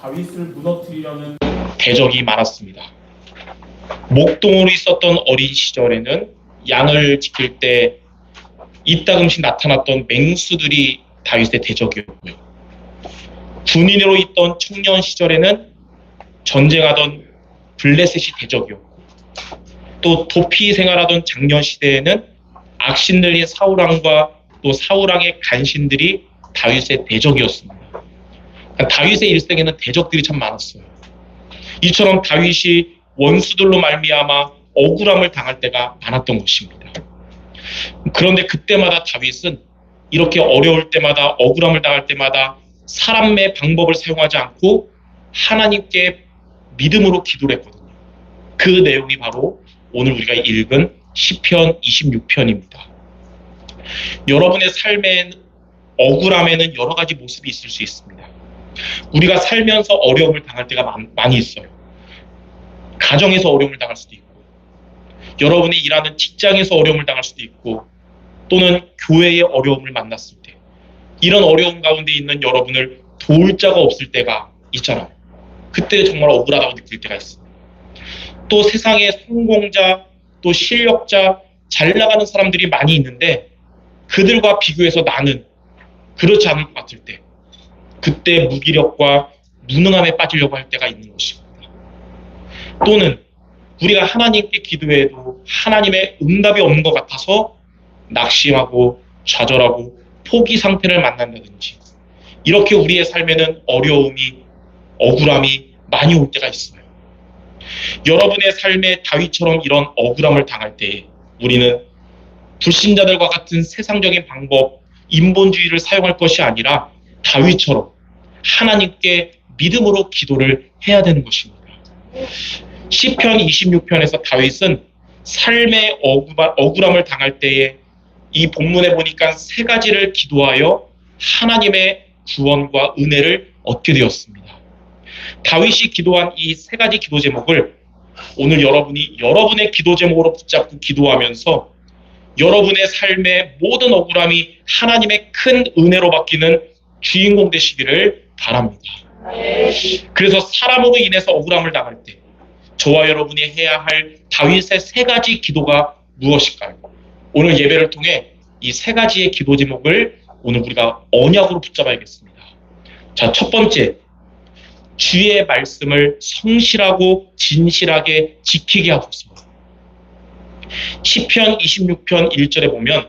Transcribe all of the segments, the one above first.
다윗을 무너뜨리려는 대적이 많았습니다. 목동으로 있었던 어린 시절에는 양을 지킬 때 이따금씩 나타났던 맹수들이 다윗의 대적이었고요. 군인으로 있던 청년 시절에는 전쟁하던 블레셋이 대적이었고, 또 도피 생활하던 장년 시대에는 악신들인 사울왕과 또 사울왕의 간신들이 다윗의 대적이었습니다. 그러니까 다윗의 일생에는 대적들이 참 많았어요. 이처럼 다윗이 원수들로 말미암아 억울함을 당할 때가 많았던 것입니다. 그런데 그때마다 다윗은 이렇게 어려울 때마다 억울함을 당할 때마다 사람의 방법을 사용하지 않고 하나님께 믿음으로 기도를 했거든요. 그 내용이 바로 오늘 우리가 읽은 시편 26편입니다. 여러분의 삶의 억울함에는 여러 가지 모습이 있을 수 있습니다. 우리가 살면서 어려움을 당할 때가 많이 있어요. 가정에서 어려움을 당할 수도 있고, 여러분이 일하는 직장에서 어려움을 당할 수도 있고, 또는 교회의 어려움을 만났을 때, 이런 어려움 가운데 있는 여러분을 도울 자가 없을 때가 있잖아요. 그때 정말 억울하다고 느낄 때가 있습니다. 또 세상에 성공자, 또 실력자, 잘 나가는 사람들이 많이 있는데 그들과 비교해서 나는 그렇지 않을 것 같을 때, 그때 무기력과 무능함에 빠지려고 할 때가 있는 것입니다. 또는 우리가 하나님께 기도해도 하나님의 응답이 없는 것 같아서 낙심하고 좌절하고 포기 상태를 만난다든지, 이렇게 우리의 삶에는 어려움이, 억울함이 많이 올 때가 있어요. 여러분의 삶에 다윗처럼 이런 억울함을 당할 때에 우리는 불신자들과 같은 세상적인 방법, 인본주의를 사용할 것이 아니라 다윗처럼 하나님께 믿음으로 기도를 해야 되는 것입니다. 시편 26편에서 다윗은 삶의 억울함을 당할 때에 이 본문에 보니까 세 가지를 기도하여 하나님의 구원과 은혜를 얻게 되었습니다. 다윗이 기도한 이 세 가지 기도 제목을 오늘 여러분이 여러분의 기도 제목으로 붙잡고 기도하면서 여러분의 삶의 모든 억울함이 하나님의 큰 은혜로 바뀌는 주인공 되시기를 바랍니다. 그래서 사람으로 인해서 억울함을 당할 때 저와 여러분이 해야 할 다윗의 세 가지 기도가 무엇일까요? 오늘 예배를 통해 이 세 가지의 기도 제목을 오늘 우리가 언약으로 붙잡아야겠습니다. 자, 첫 번째, 주의 말씀을 성실하고 진실하게 지키게 하소서. 시편 26편 1절에 보면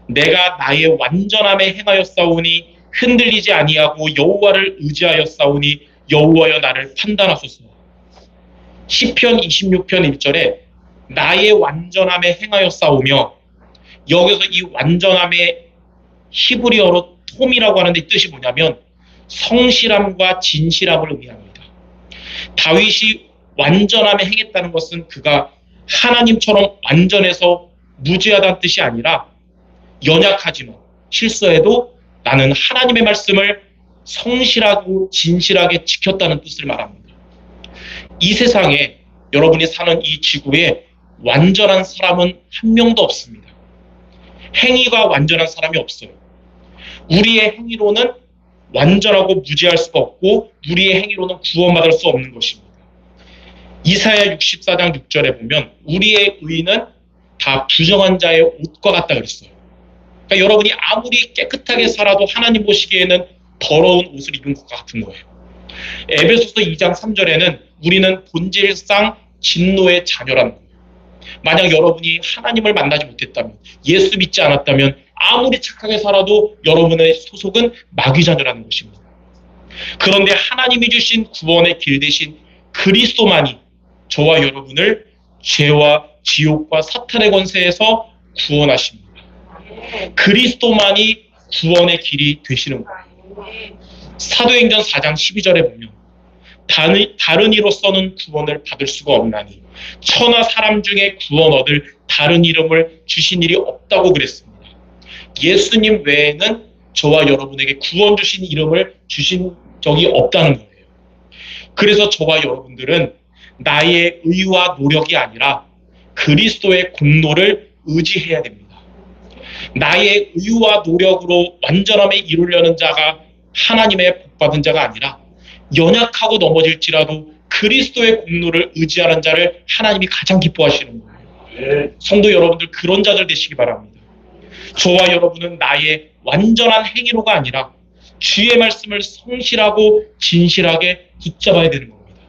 내가 나의 완전함에 행하였사오니 흔들리지 아니하고 여호와를 의지하였사오니 여호와여 나를 판단하소서. 시편 26편 1절에 나의 완전함에 행하였사오며, 여기서 이 완전함의 히브리어로 톰이라고 하는데 뜻이 뭐냐면 성실함과 진실함을 의미합니다. 다윗이 완전함에 행했다는 것은 그가 하나님처럼 완전해서 무죄하다는 뜻이 아니라 연약하지만 실수해도 나는 하나님의 말씀을 성실하고 진실하게 지켰다는 뜻을 말합니다. 이 세상에 여러분이 사는 이 지구에 완전한 사람은 한 명도 없습니다. 행위가 완전한 사람이 없어요. 우리의 행위로는 완전하고 무죄할 수가 없고 우리의 행위로는 구원받을 수 없는 것입니다. 이사야 64장 6절에 보면 우리의 의는 다 부정한 자의 옷과 같다 그랬어요. 그러니까 여러분이 아무리 깨끗하게 살아도 하나님 보시기에는 더러운 옷을 입은 것 같은 거예요. 에베소서 2장 3절에는 우리는 본질상 진노의 자녀라는 거예요. 만약 여러분이 하나님을 만나지 못했다면, 예수 믿지 않았다면 아무리 착하게 살아도 여러분의 소속은 마귀 자녀라는 것입니다. 그런데 하나님이 주신 구원의 길 대신 그리스도만이 저와 여러분을 죄와 지옥과 사탄의 권세에서 구원하십니다. 그리스도만이 구원의 길이 되시는 거예요. 사도행전 4장 12절에 보면 다른 이로서는 구원을 받을 수가 없나니 천하 사람 중에 구원 얻을 다른 이름을 주신 일이 없다고 그랬습니다. 예수님 외에는 저와 여러분에게 구원 주신 이름을 주신 적이 없다는 거예요. 그래서 저와 여러분들은 나의 의와 노력이 아니라 그리스도의 공로를 의지해야 됩니다. 나의 의와 노력으로 완전함에 이루려는 자가 하나님의 복받은 자가 아니라 연약하고 넘어질지라도 그리스도의 공로를 의지하는 자를 하나님이 가장 기뻐하시는 거예요. 성도 여러분들, 그런 자들 되시기 바랍니다. 저와 여러분은 나의 완전한 행위로가 아니라 주의 말씀을 성실하고 진실하게 붙잡아야 되는 겁니다.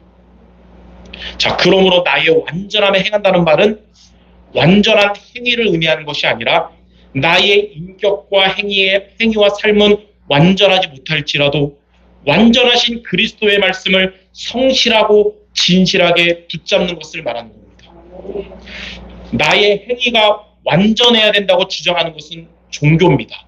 자, 그러므로 나의 완전함에 행한다는 말은 완전한 행위를 의미하는 것이 아니라 나의 인격과 행위와 삶은 완전하지 못할지라도 완전하신 그리스도의 말씀을 성실하고 진실하게 붙잡는 것을 말하는 겁니다. 나의 행위가 완전해야 된다고 주장하는 것은 종교입니다.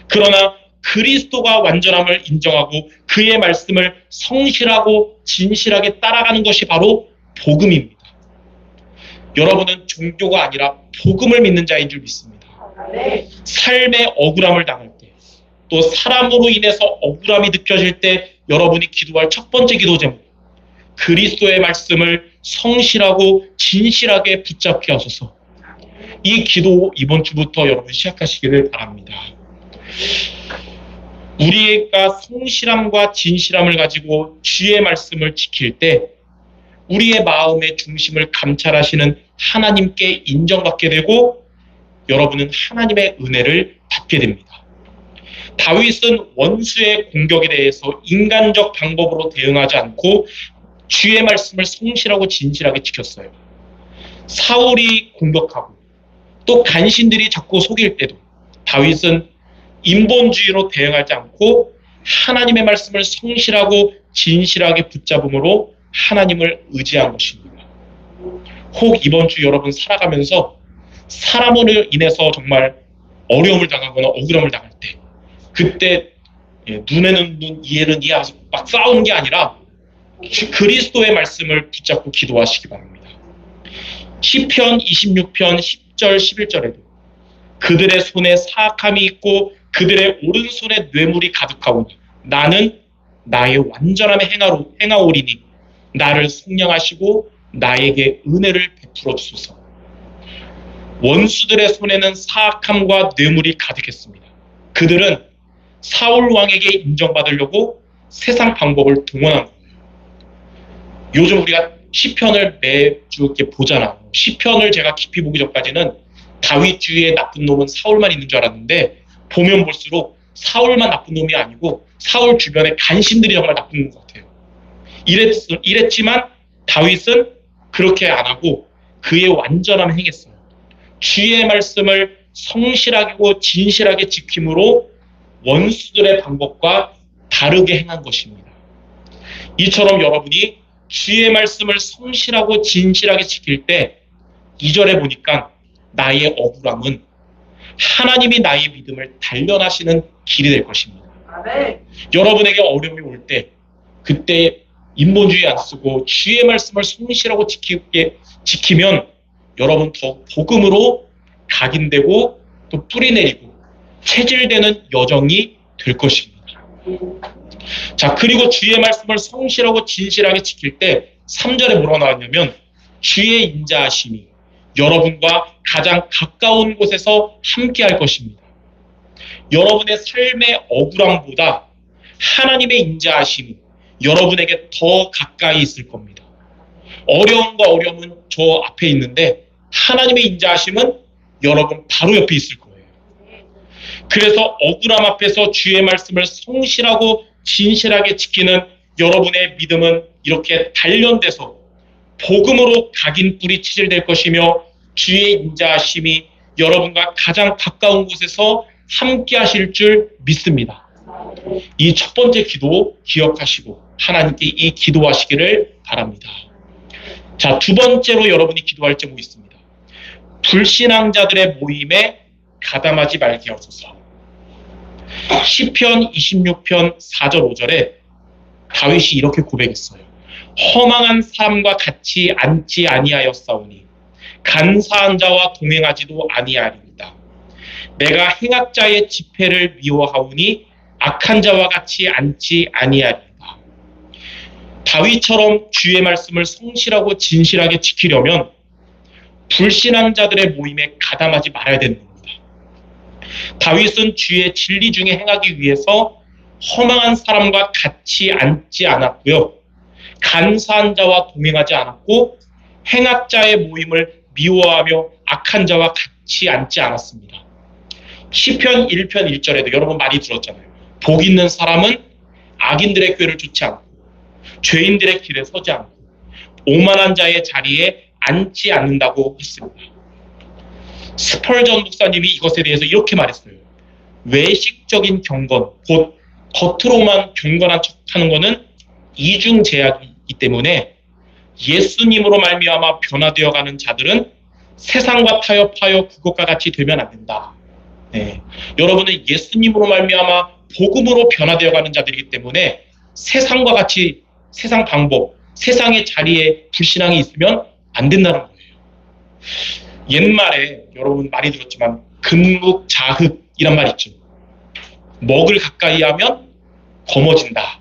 그러나 그리스도가 완전함을 인정하고 그의 말씀을 성실하고 진실하게 따라가는 것이 바로 복음입니다. 여러분은 종교가 아니라 복음을 믿는 자인 줄 믿습니다. 삶의 억울함을 당할 때, 또 사람으로 인해서 억울함이 느껴질 때 여러분이 기도할 첫 번째 기도 제목, 그리스도의 말씀을 성실하고 진실하게 붙잡게 하소서. 이 기도 이번 주부터 여러분 시작하시기를 바랍니다. 우리가 성실함과 진실함을 가지고 주의 말씀을 지킬 때 우리의 마음의 중심을 감찰하시는 하나님께 인정받게 되고 여러분은 하나님의 은혜를 받게 됩니다. 다윗은 원수의 공격에 대해서 인간적 방법으로 대응하지 않고 주의 말씀을 성실하고 진실하게 지켰어요. 사울이 공격하고 또 간신들이 자꾸 속일 때도 다윗은 인본주의로 대응하지 않고 하나님의 말씀을 성실하고 진실하게 붙잡음으로 하나님을 의지한 것입니다. 혹 이번 주 여러분 살아가면서 사람으로 인해서 정말 어려움을 당하거나 억울함을 당할 때 그때 눈에는 눈, 이해는 이해 막 싸우는 게 아니라 그리스도의 말씀을 붙잡고 기도하시기 바랍니다. 시편 26편 10절 11절에도 그들의 손에 사악함이 있고 그들의 오른손에 뇌물이 가득하오니 나는 나의 완전함에 행하오리니 나를 속량하시고 나에게 은혜를 베풀어 주소서. 원수들의 손에는 사악함과 뇌물이 가득했습니다. 그들은 사울 왕에게 인정받으려고 세상 방법을 동원한 거예요. 요즘 우리가 시편을 매주 이렇게 보잖아요. 시편을 제가 깊이 보기 전까지는 다윗 주위에 나쁜 놈은 사울만 있는 줄 알았는데 보면 볼수록 사울만 나쁜 놈이 아니고 사울 주변에 간신들이 정말 나쁜 것 같아요. 이랬지만 다윗은 그렇게 안 하고 그의 완전함을 행했어요. 주의 말씀을 성실하고 진실하게 지킴으로 원수들의 방법과 다르게 행한 것입니다. 이처럼 여러분이 주의 말씀을 성실하고 진실하게 지킬 때 2절에 보니까 나의 억울함은 하나님이 나의 믿음을 단련하시는 길이 될 것입니다. 아멘. 여러분에게 어려움이 올 때 그때 인본주의 안 쓰고 주의 말씀을 성실하고 지키면 여러분 더 복음으로 각인되고 또 뿌리내리고 체질되는 여정이 될 것입니다. 자, 그리고 주의 말씀을 성실하고 진실하게 지킬 때 3절에 뭐라고 나왔냐면 주의 인자하심이 여러분과 가장 가까운 곳에서 함께 할 것입니다. 여러분의 삶의 억울함보다 하나님의 인자하심이 여러분에게 더 가까이 있을 겁니다. 어려움과 어려움은 저 앞에 있는데 하나님의 인자하심은 여러분 바로 옆에 있을 거예요. 그래서 억울함 앞에서 주의 말씀을 성실하고 진실하게 지키는 여러분의 믿음은 이렇게 단련돼서 복음으로 각인 뿌리 치질될 것이며 주의 인자하심이 여러분과 가장 가까운 곳에서 함께 하실 줄 믿습니다. 이 첫 번째 기도 기억하시고 하나님께 이 기도하시기를 바랍니다. 자, 두 번째로 여러분이 기도할 제목이 있습니다. 불신앙자들의 모임에 가담하지 말게 하소서. 시편 26편 4절 5절에 다윗이 이렇게 고백했어요. 허망한 사람과 같이 앉지 아니하였사오니 간사한 자와 동행하지도 아니하리이다. 내가 행악자의 집회를 미워하오니 악한 자와 같이 앉지 아니하리이다. 다윗처럼 주의 말씀을 성실하고 진실하게 지키려면 불신앙자들의 모임에 가담하지 말아야 되는 겁니다. 다윗은 주의 진리 중에 행하기 위해서 허망한 사람과 같이 앉지 않았고요. 간사한 자와 동행하지 않았고 행악자의 모임을 미워하며 악한 자와 같이 앉지 않았습니다. 시편 1편 1절에도 여러분 많이 들었잖아요. 복 있는 사람은 악인들의 꾀를 쫓지 않고 죄인들의 길에 서지 않고 오만한 자의 자리에 앉지 않는다고 했습니다. 스펄전 목사님이 이것에 대해서 이렇게 말했어요. 외식적인 경건, 곧 겉으로만 경건한 척하는 것은 이중제약이기 때문에 예수님으로 말미암아 변화되어가는 자들은 세상과 타협하여 그것과 같이 되면 안 된다. 네. 여러분은 예수님으로 말미암아 복음으로 변화되어가는 자들이기 때문에 세상과 같이 세상 방법, 세상의 자리에 불신앙이 있으면 안 된다는 거예요. 옛말에 여러분 많이 들었지만 금묵자흑이란 말 있죠. 먹을 가까이 하면 검어진다.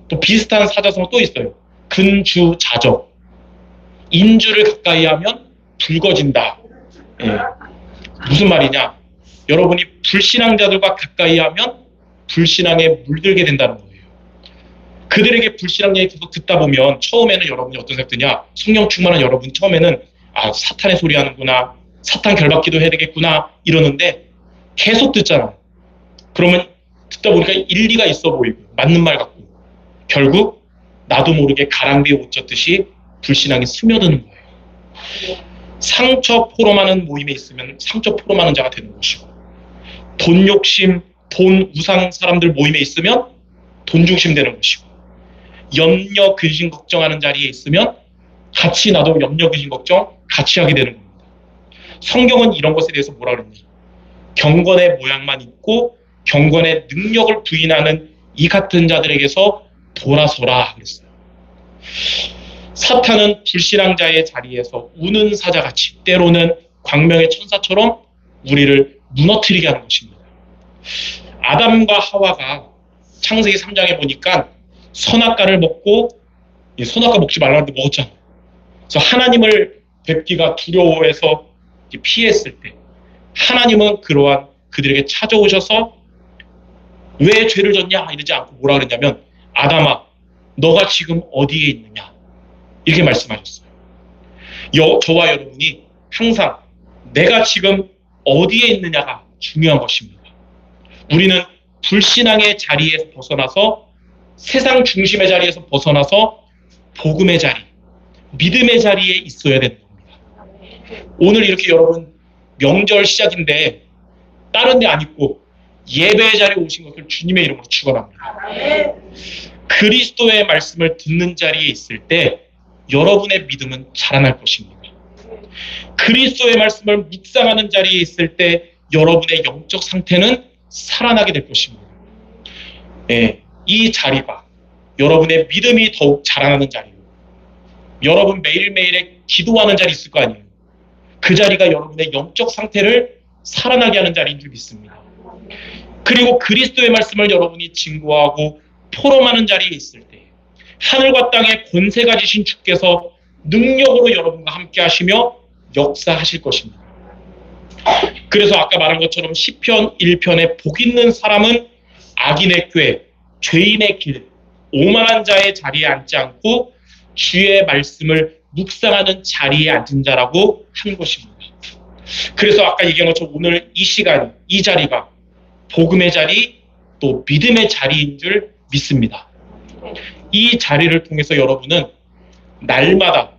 또 비슷한 사자성어 또 있어요. 근주자적. 인주를 가까이 하면 붉어진다. 예. 무슨 말이냐? 여러분이 불신앙자들과 가까이 하면 불신앙에 물들게 된다는 거예요. 그들에게 불신앙 얘기 계속 듣다 보면 처음에는 여러분이 어떤 생각 드냐? 성령 충만한 여러분 처음에는 사탄의 소리 하는구나. 사탄 결박기도 해야 되겠구나. 이러는데 계속 듣잖아. 그러면 듣다 보니까 일리가 있어 보이고 맞는 말 같고 결국 나도 모르게 가랑비에 옷 젖듯이 불신앙이 스며드는 거예요. 상처 포럼하는 모임에 있으면 상처 포럼하는 자가 되는 것이고 돈 욕심, 돈 우상 사람들 모임에 있으면 돈 중심 되는 것이고 염려, 근심, 걱정하는 자리에 있으면 같이 나도 염려, 근심, 걱정 같이 하게 되는 겁니다. 성경은 이런 것에 대해서 뭐라 그랬냐? 경건의 모양만 있고 경건의 능력을 부인하는 이 같은 자들에게서 돌아서라 그랬어요. 사탄은 불신앙자의 자리에서 우는 사자같이 때로는 광명의 천사처럼 우리를 무너뜨리게 하는 것입니다. 아담과 하와가 창세기 3장에 보니까 선악과를 먹고 선악과 먹지 말라는데 먹었잖아요. 그래서 하나님을 뵙기가 두려워해서 피했을 때 하나님은 그러한 그들에게 찾아오셔서 왜 죄를 졌냐 이러지 않고 뭐라 그랬냐면 아담아 너가 지금 어디에 있느냐 이렇게 말씀하셨어요. 저와 여러분이 항상 내가 지금 어디에 있느냐가 중요한 것입니다. 우리는 불신앙의 자리에서 벗어나서 세상 중심의 자리에서 벗어나서 복음의 자리, 믿음의 자리에 있어야 되는 겁니다. 오늘 이렇게 여러분 명절 시작인데 다른 데 안 있고 예배의 자리에 오신 것을 주님의 이름으로 축원합니다. 그리스도의 말씀을 듣는 자리에 있을 때 여러분의 믿음은 자라날 것입니다. 그리스도의 말씀을 묵상하는 자리에 있을 때 여러분의 영적 상태는 살아나게 될 것입니다. 네, 이 자리가 여러분의 믿음이 더욱 자라나는 자리고 여러분 매일매일에 기도하는 자리 있을 거 아니에요. 그 자리가 여러분의 영적 상태를 살아나게 하는 자리인 줄 믿습니다. 그리고 그리스도의 말씀을 여러분이 증거하고 포럼하는 자리에 있을 때 하늘과 땅의 권세가 지신 주께서 능력으로 여러분과 함께 하시며 역사하실 것입니다. 그래서 아까 말한 것처럼 시편 1편에 복 있는 사람은 악인의 꾀, 죄인의 길, 오만한 자의 자리에 앉지 않고 주의 말씀을 묵상하는 자리에 앉은 자라고 한 것입니다. 그래서 아까 얘기한 것처럼 오늘 이 시간, 이 자리가 복음의 자리, 또 믿음의 자리인 줄 믿습니다. 이 자리를 통해서 여러분은 날마다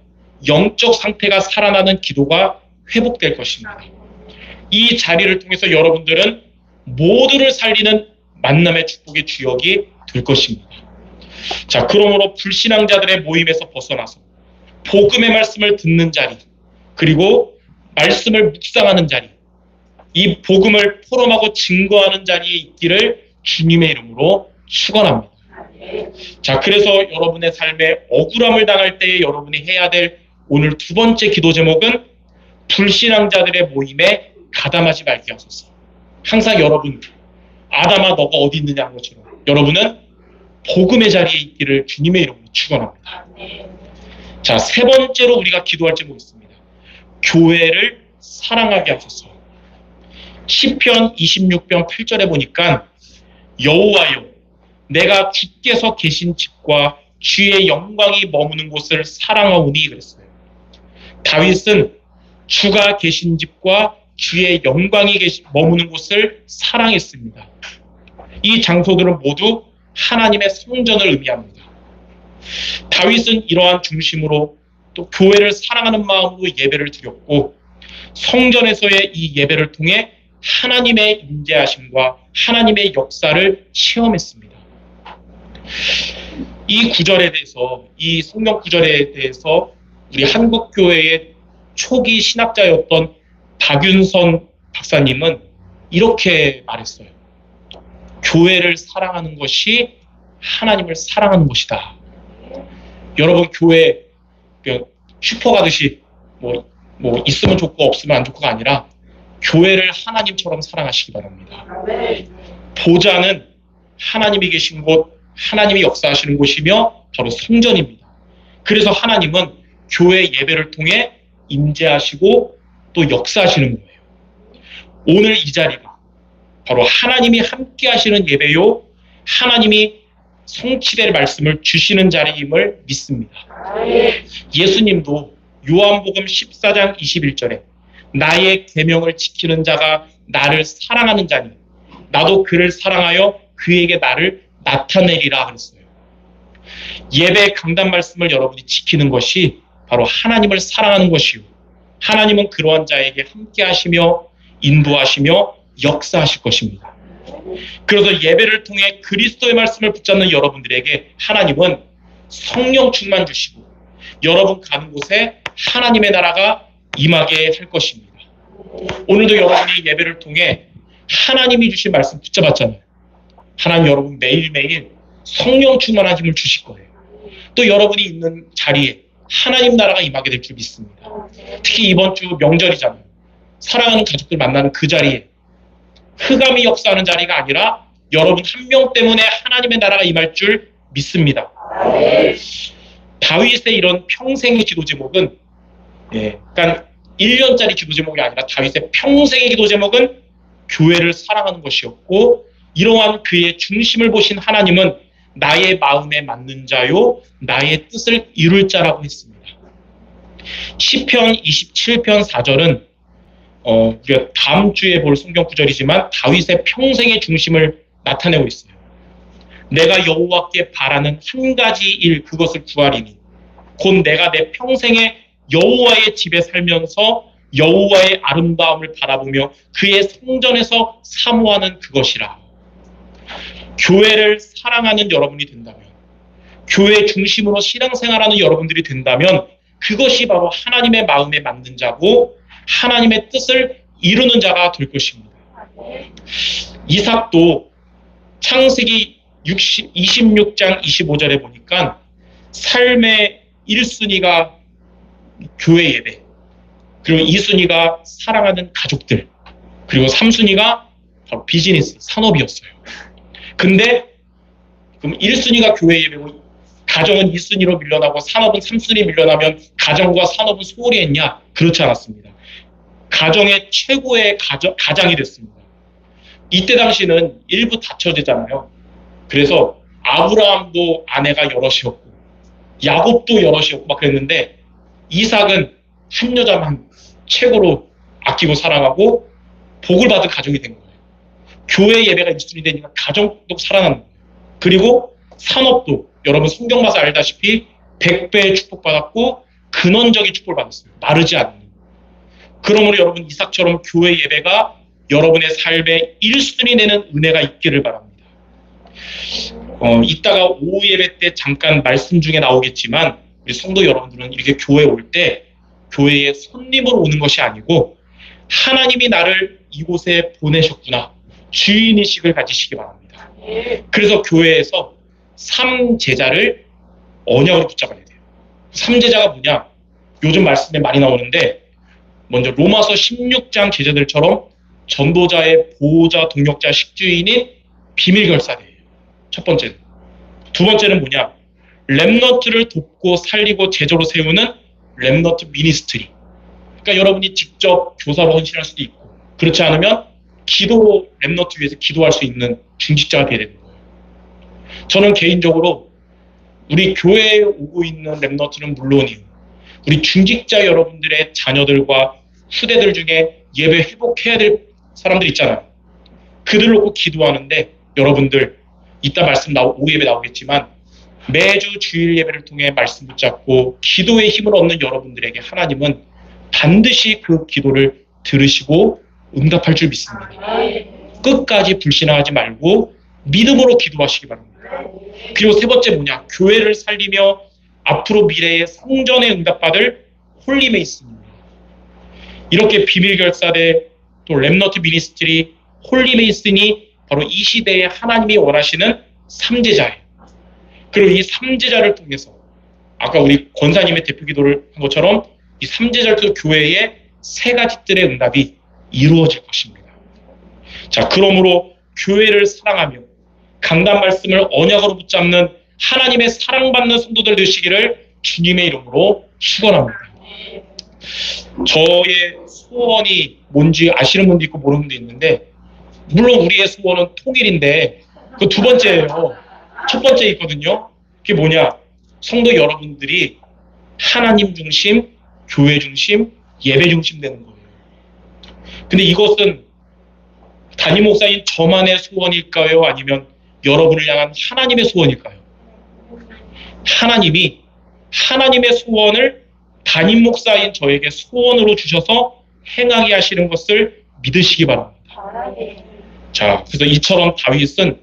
영적 상태가 살아나는 기도가 회복될 것입니다. 이 자리를 통해서 여러분들은 모두를 살리는 만남의 축복의 주역이 될 것입니다. 자, 그러므로 불신앙자들의 모임에서 벗어나서 복음의 말씀을 듣는 자리, 그리고 말씀을 묵상하는 자리, 이 복음을 포럼하고 증거하는 자리에 있기를 주님의 이름으로 축원합니다. 자, 그래서 여러분의 삶에 억울함을 당할 때에 여러분이 해야 될 오늘 두 번째 기도 제목은 불신앙자들의 모임에 가담하지 말게 하소서. 항상 여러분, 아담아 너가 어디 있느냐 한 것처럼 여러분은 복음의 자리에 있기를 주님의 이름으로 축원합니다. 자, 세 번째로 우리가 기도할 제목이 있습니다. 교회를 사랑하게 하소서. 시편 26편 8절에 보니까 여호와여 내가 주께서 계신 집과 주의 영광이 머무는 곳을 사랑하오니 그랬어요. 다윗은 주가 계신 집과 주의 영광이 머무는 곳을 사랑했습니다. 이 장소들은 모두 하나님의 성전을 의미합니다. 다윗은 이러한 중심으로 또 교회를 사랑하는 마음으로 예배를 드렸고 성전에서의 이 예배를 통해 하나님의 임재하심과 하나님의 역사를 체험했습니다. 이 구절에 대해서, 이 성경 구절에 대해서 우리 한국교회의 초기 신학자였던 박윤선 박사님은 이렇게 말했어요. 교회를 사랑하는 것이 하나님을 사랑하는 것이다. 여러분, 교회 슈퍼 가듯이 뭐 있으면 좋고 없으면 안 좋고가 아니라 교회를 하나님처럼 사랑하시기 바랍니다. 보좌는 하나님이 계신 곳, 하나님이 역사하시는 곳이며 바로 성전입니다. 그래서 하나님은 교회 예배를 통해 임재하시고 또 역사하시는 거예요. 오늘 이 자리가 바로 하나님이 함께 하시는 예배요, 하나님이 성취될 말씀을 주시는 자리임을 믿습니다. 예수님도 요한복음 14장 21절에 나의 계명을 지키는 자가 나를 사랑하는 자니 나도 그를 사랑하여 그에게 나를 나타내리라 그랬어요. 예배 강단 말씀을 여러분이 지키는 것이 바로 하나님을 사랑하는 것이요, 하나님은 그러한 자에게 함께 하시며 인도하시며 역사하실 것입니다. 그래서 예배를 통해 그리스도의 말씀을 붙잡는 여러분들에게 하나님은 성령 충만 주시고 여러분 가는 곳에 하나님의 나라가 임하게 할 것입니다. 오늘도 여러분이 예배를 통해 하나님이 주신 말씀 붙잡았잖아요. 하나님 여러분 매일매일 성령 충만한 힘을 주실 거예요. 또 여러분이 있는 자리에 하나님 나라가 임하게 될 줄 믿습니다. 특히 이번 주 명절이잖아요. 사랑하는 가족들 만나는 그 자리에 흑암이 역사하는 자리가 아니라 여러분 한 명 때문에 하나님의 나라가 임할 줄 믿습니다. 다윗의 이런 평생의 기도 제목은 그러니까 1년짜리 기도 제목이 아니라 다윗의 평생의 기도 제목은 교회를 사랑하는 것이었고 이러한 그의 중심을 보신 하나님은 나의 마음에 맞는 자요 나의 뜻을 이룰 자라고 했습니다. 시편 27편 4절은 우리가 다음 주에 볼 성경 구절이지만 다윗의 평생의 중심을 나타내고 있어요. 내가 여호와께 바라는 한 가지 일 그것을 구하리니 곧 내가 내 평생에 여호와의 집에 살면서 여호와의 아름다움을 바라보며 그의 성전에서 사모하는 그것이라. 교회를 사랑하는 여러분이 된다면, 교회 중심으로 신앙생활하는 여러분들이 된다면 그것이 바로 하나님의 마음에 맞는 자고 하나님의 뜻을 이루는 자가 될 것입니다. 이삭도 창세기 26장 25절에 보니까 삶의 1순위가 교회 예배, 그리고 2순위가 사랑하는 가족들, 그리고 3순위가 바로 비즈니스, 산업이었어요. 근데 그럼 1순위가 교회 예배고 가정은 2순위로 밀려나고 산업은 3순위 밀려나면 가정과 산업은 소홀히 했냐? 그렇지 않았습니다. 가정의 최고의 가장이 됐습니다. 이때 당시는 일부 다처제잖아요. 그래서 아브라함도 아내가 여럿이었고 야곱도 여럿이었고 막 그랬는데 이삭은 한 여자만 최고로 아끼고 사랑하고 복을 받은 가정이 된 거예요. 교회 예배가 1순위 되니까 가정도 살아나는 거예요. 그리고 산업도 여러분 성경 봐서 알다시피 100배의 축복받았고 근원적인 축복을 받았어요. 마르지 않는. 그러므로 여러분 이삭처럼 교회 예배가 여러분의 삶에 1순위 되는 은혜가 있기를 바랍니다. 이따가 오후 예배 때 잠깐 말씀 중에 나오겠지만 우리 성도 여러분들은 이렇게 교회에 올 때 교회에 손님으로 오는 것이 아니고 하나님이 나를 이곳에 보내셨구나. 주인의식을 가지시기 바랍니다. 그래서 교회에서 3제자를 언약으로 붙잡아야 돼요. 3제자가 뭐냐? 요즘 말씀에 많이 나오는데 먼저 로마서 16장 제자들처럼 전도자의 보호자, 동역자, 식주인인 비밀결사대예요. 첫 번째는. 두 번째는 뭐냐? 렘넌트를 돕고 살리고 제자로 세우는 렘넌트 미니스트리. 그러니까 여러분이 직접 교사로 헌신할 수도 있고 그렇지 않으면 기도로 렘넌트 위해서 기도할 수 있는 중직자가 되어야 되는 거예요. 저는 개인적으로 우리 교회에 오고 있는 렘넌트는 물론이요, 우리 중직자 여러분들의 자녀들과 후대들 중에 예배 회복해야 될 사람들 있잖아요. 그들 놓고 기도하는데, 여러분들 이따 말씀 오후 예배 나오겠지만 매주 주일 예배를 통해 말씀 붙잡고 기도의 힘을 얻는 여러분들에게 하나님은 반드시 그 기도를 들으시고 응답할 줄 믿습니다. 끝까지 불신앙하지 말고 믿음으로 기도하시기 바랍니다. 그리고 세 번째 뭐냐? 교회를 살리며 앞으로 미래의 성전에 응답받을 홀리메이슨입니다. 이렇게 비밀결사대 또 렘너트 미니스트리 홀리메이슨이 바로 이 시대에 하나님이 원하시는 삼제자예요. 그리고 이 삼제자를 통해서 아까 우리 권사님의 대표 기도를 한 것처럼 이 삼제자를 통해 교회의 세 가지 뜰의 응답이 이루어질 것입니다. 자, 그러므로 교회를 사랑하며 강단 말씀을 언약으로 붙잡는 하나님의 사랑받는 성도들 되시기를 주님의 이름으로 축원합니다. 저의 소원이 뭔지 아시는 분도 있고 모르는 분도 있는데, 물론 우리의 소원은 통일인데 그 두 번째예요. 첫 번째 있거든요. 그게 뭐냐? 성도 여러분들이 하나님 중심, 교회 중심, 예배 중심 되는 거예요. 근데 이것은 담임 목사인 저만의 소원일까요? 아니면 여러분을 향한 하나님의 소원일까요? 하나님이 하나님의 소원을 담임 목사인 저에게 소원으로 주셔서 행하게 하시는 것을 믿으시기 바랍니다. 자, 그래서 이처럼 다윗은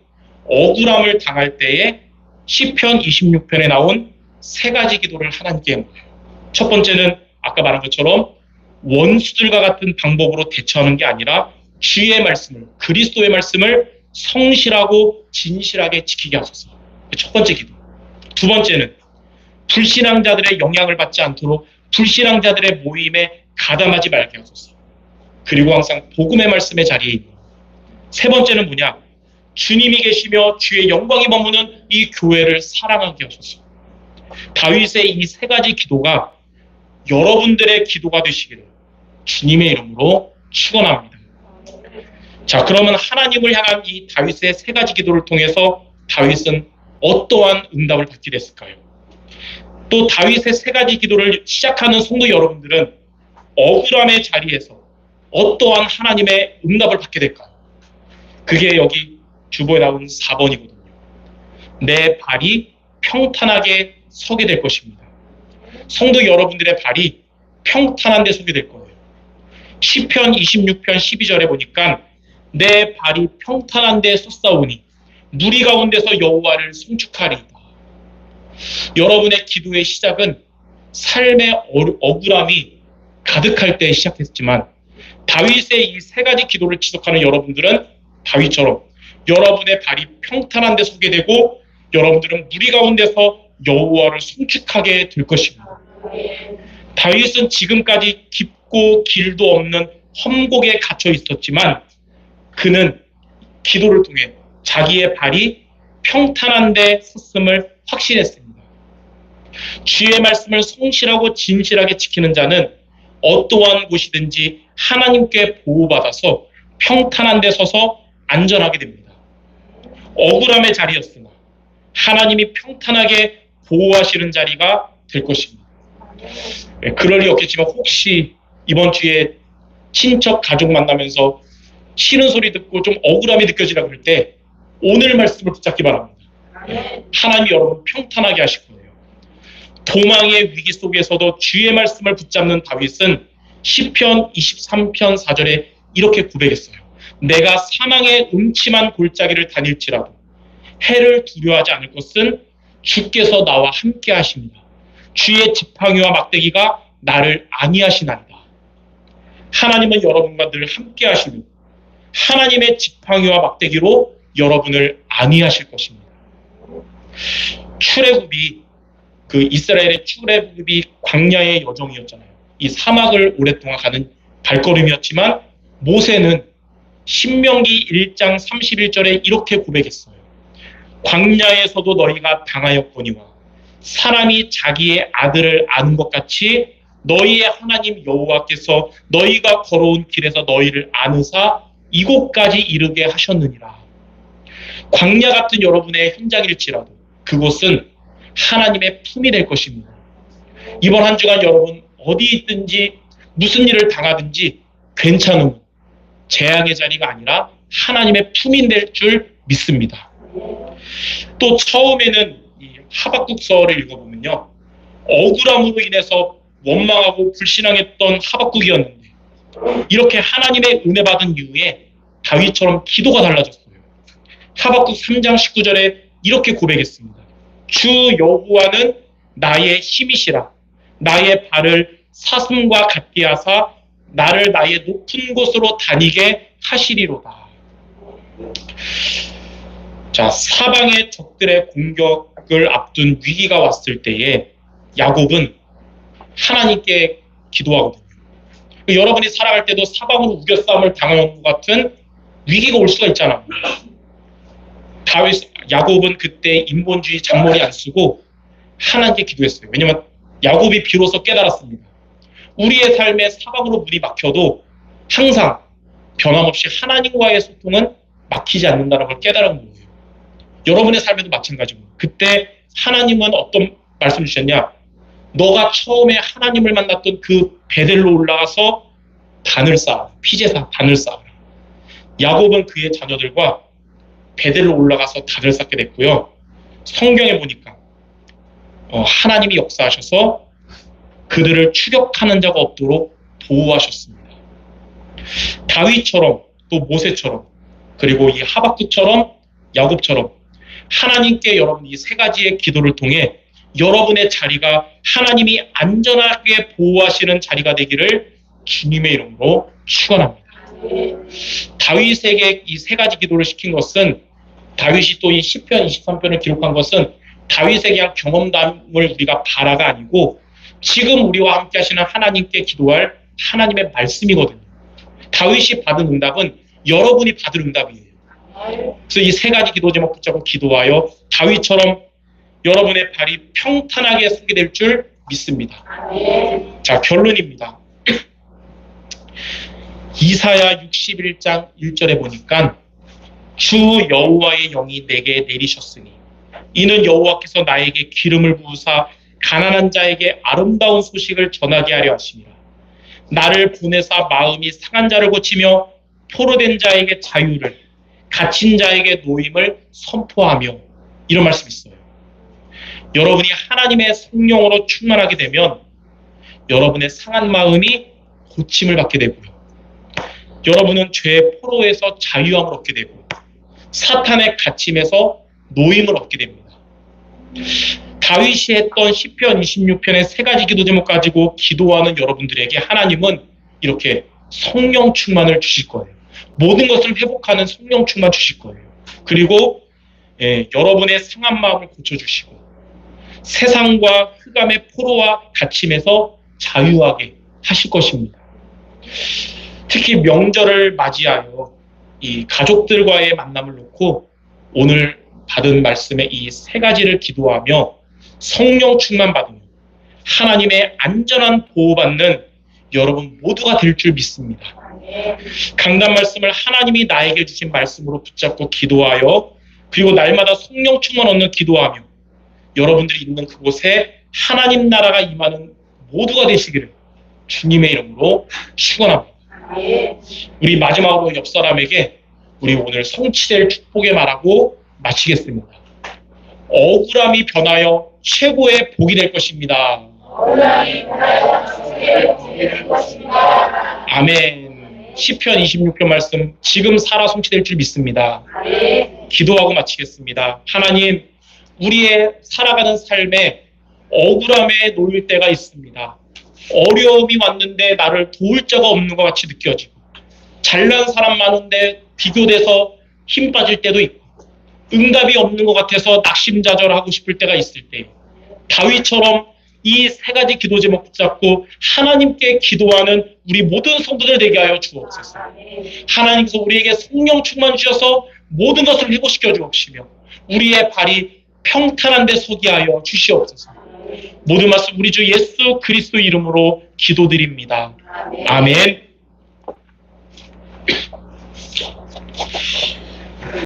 억울함을 당할 때에 시편 26편에 나온 세 가지 기도를 하나님께 해요. 첫 번째는 아까 말한 것처럼 원수들과 같은 방법으로 대처하는 게 아니라 주의 말씀을, 그리스도의 말씀을 성실하고 진실하게 지키게 하소서. 첫 번째 기도. 두 번째는 불신앙자들의 영향을 받지 않도록 불신앙자들의 모임에 가담하지 말게 하소서. 그리고 항상 복음의 말씀의 자리에 있는. 세 번째는 뭐냐? 주님이 계시며 주의 영광이 머무는 이 교회를 사랑하게 하소서. 다윗의 이 세 가지 기도가 여러분들의 기도가 되시기를 주님의 이름으로 축원합니다. 자, 그러면 하나님을 향한 이 다윗의 세 가지 기도를 통해서 다윗은 어떠한 응답을 받게 됐을까요? 또 다윗의 세 가지 기도를 시작하는 성도 여러분들은 억울함의 자리에서 어떠한 하나님의 응답을 받게 될까요? 그게 여기 주보에 나온 4번이거든요. 내 발이 평탄하게 서게 될 것입니다. 성도 여러분들의 발이 평탄한 데 서게 될 거예요. 시편 26편 12절에 보니까 내 발이 평탄한 데 섰사오니 무리 가운데서 여호와를 송축하리이다. 여러분의 기도의 시작은 삶의 억울함이 가득할 때 시작했지만 다윗의 이 세 가지 기도를 지속하는 여러분들은 다윗처럼 여러분의 발이 평탄한 데 서게 되고 여러분들은 무리 가운데서 여호와를 송축하게 될 것입니다. 다윗은 지금까지 깊고 길도 없는 험곡에 갇혀 있었지만 그는 기도를 통해 자기의 발이 평탄한 데 섰음을 확신했습니다. 주의 말씀을 성실하고 진실하게 지키는 자는 어떠한 곳이든지 하나님께 보호받아서 평탄한 데 서서 안전하게 됩니다. 억울함의 자리였으나 하나님이 평탄하게 보호하시는 자리가 될 것입니다. 그럴 리 없겠지만 혹시 이번 주에 친척 가족 만나면서 싫은 소리 듣고 좀 억울함이 느껴지라 그럴 때 오늘 말씀을 붙잡기 바랍니다. 하나님이 여러분 평탄하게 하실 거예요. 도망의 위기 속에서도 주의 말씀을 붙잡는 다윗은 시편 23편 4절에 이렇게 고백했어요. 내가 사망의 음침한 골짜기를 다닐지라도 해를 두려워하지 않을 것은 주께서 나와 함께 하십니다. 주의 지팡이와 막대기가 나를 안위하시나이다. 하나님은 여러분과 늘 함께 하시며 하나님의 지팡이와 막대기로 여러분을 안위하실 것입니다. 출애굽이 그 이스라엘의 출애굽이 광야의 여정이었잖아요. 이 사막을 오랫동안 가는 발걸음이었지만 모세는 신명기 1장 31절에 이렇게 고백했어요. 광야에서도 너희가 당하였거니와 사람이 자기의 아들을 아는 것 같이 너희의 하나님 여호와께서 너희가 걸어온 길에서 너희를 아느사 이곳까지 이르게 하셨느니라. 광야 같은 여러분의 현장일지라도 그곳은 하나님의 품이 될 것입니다. 이번 한 주간 여러분 어디 있든지 무슨 일을 당하든지 괜찮은 재앙의 자리가 아니라 하나님의 품이 될 줄 믿습니다. 또 처음에는 이 하박국서를 읽어보면요, 억울함으로 인해서 원망하고 불신앙했던 하박국이었는데 이렇게 하나님의 은혜 받은 이후에 다윗처럼 기도가 달라졌어요. 하박국 3장 19절에 이렇게 고백했습니다. 주 여호와는 나의 힘이시라. 나의 발을 사슴과 같게 하사 나를 나의 높은 곳으로 다니게 하시리로다. 자, 사방의 적들의 공격을 앞둔 위기가 왔을 때에 야곱은 하나님께 기도하거든요. 여러분이 살아갈 때도 사방으로 우겨싸움을 당하는 것 같은 위기가 올 수가 있잖아요. 야곱은 그때 인본주의 잔머리 안 쓰고 하나님께 기도했어요. 왜냐하면 야곱이 비로소 깨달았습니다. 우리의 삶에 사방으로 문이 막혀도 항상 변함없이 하나님과의 소통은 막히지 않는다는 걸 깨달은 거예요. 여러분의 삶에도 마찬가지고 그때 하나님은 어떤 말씀 주셨냐? 너가 처음에 하나님을 만났던 그 베델로 올라가서 단을 쌓아, 피제사 단을 쌓아. 야곱은 그의 자녀들과 베델로 올라가서 단을 쌓게 됐고요. 성경에 보니까 하나님이 역사하셔서 그들을 추격하는 자가 없도록 보호하셨습니다. 다윗처럼 또 모세처럼 그리고 이 하박국처럼 야곱처럼 하나님께 여러분 이 세 가지의 기도를 통해 여러분의 자리가 하나님이 안전하게 보호하시는 자리가 되기를 주님의 이름으로 축원합니다. 다윗에게 이 세 가지 기도를 시킨 것은 다윗이 또 이 시편 23편을 기록한 것은 다윗에게 한 경험담을 우리가 바라가 아니고 지금 우리와 함께 하시는 하나님께 기도할 하나님의 말씀이거든요. 다윗이 받은 응답은 여러분이 받을 응답이에요. 그래서 이 세 가지 기도 제목 붙잡고 기도하여 다윗처럼 여러분의 발이 평탄하게 서게 될 줄 믿습니다. 자, 결론입니다. 이사야 61장 1절에 보니까 주 여호와의 영이 내게 내리셨으니 이는 여호와께서 나에게 기름을 부으사 가난한 자에게 아름다운 소식을 전하게 하려 하심이라. 나를 보내사 마음이 상한 자를 고치며 포로된 자에게 자유를, 갇힌 자에게 노임을 선포하며, 이런 말씀이 있어요. 여러분이 하나님의 성령으로 충만하게 되면 여러분의 상한 마음이 고침을 받게 되고요. 여러분은 죄의 포로에서 자유함을 얻게 되고 사탄의 갇힘에서 노임을 얻게 됩니다. 다윗이 했던 시편 26편의 세 가지 기도 제목 가지고 기도하는 여러분들에게 하나님은 이렇게 성령 충만을 주실 거예요. 모든 것을 회복하는 성령 충만 주실 거예요. 그리고 여러분의 상한 마음을 고쳐주시고 세상과 흑암의 포로와 갇힘에서 자유하게 하실 것입니다. 특히 명절을 맞이하여 이 가족들과의 만남을 놓고 오늘 받은 말씀의 이 세 가지를 기도하며 성령 충만 받으며 하나님의 안전한 보호받는 여러분 모두가 될 줄 믿습니다. 강단 말씀을 하나님이 나에게 주신 말씀으로 붙잡고 기도하여 그리고 날마다 성령 충만 얻는 기도하며 여러분들이 있는 그곳에 하나님 나라가 임하는 모두가 되시기를 주님의 이름으로 축원합니다. 우리 마지막으로 옆 사람에게 우리 오늘 성취될 축복의 말하고 마치겠습니다. 억울함이 변하여 최고의 복이 될 것입니다. 아멘. 시편 26편 말씀 지금 살아 성취될 줄 믿습니다. 기도하고 마치겠습니다. 하나님, 우리의 살아가는 삶에 억울함에 놓일 때가 있습니다. 어려움이 왔는데 나를 도울 자가 없는 것 같이 느껴지고 잘난 사람 많은데 비교돼서 힘 빠질 때도 있고 응답이 없는 것 같아서 낙심자절하고 싶을 때가 있을 때 다윗처럼 이 세 가지 기도 제목 붙잡고 하나님께 기도하는 우리 모든 성도들 되게 하여 주옵소서. 하나님께서 우리에게 성령 충만 주셔서 모든 것을 회복시켜 주옵시며 우리의 발이 평탄한 데 서게 하여 주시옵소서. 모든 말씀 우리 주 예수 그리스도 이름으로 기도드립니다. 아멘.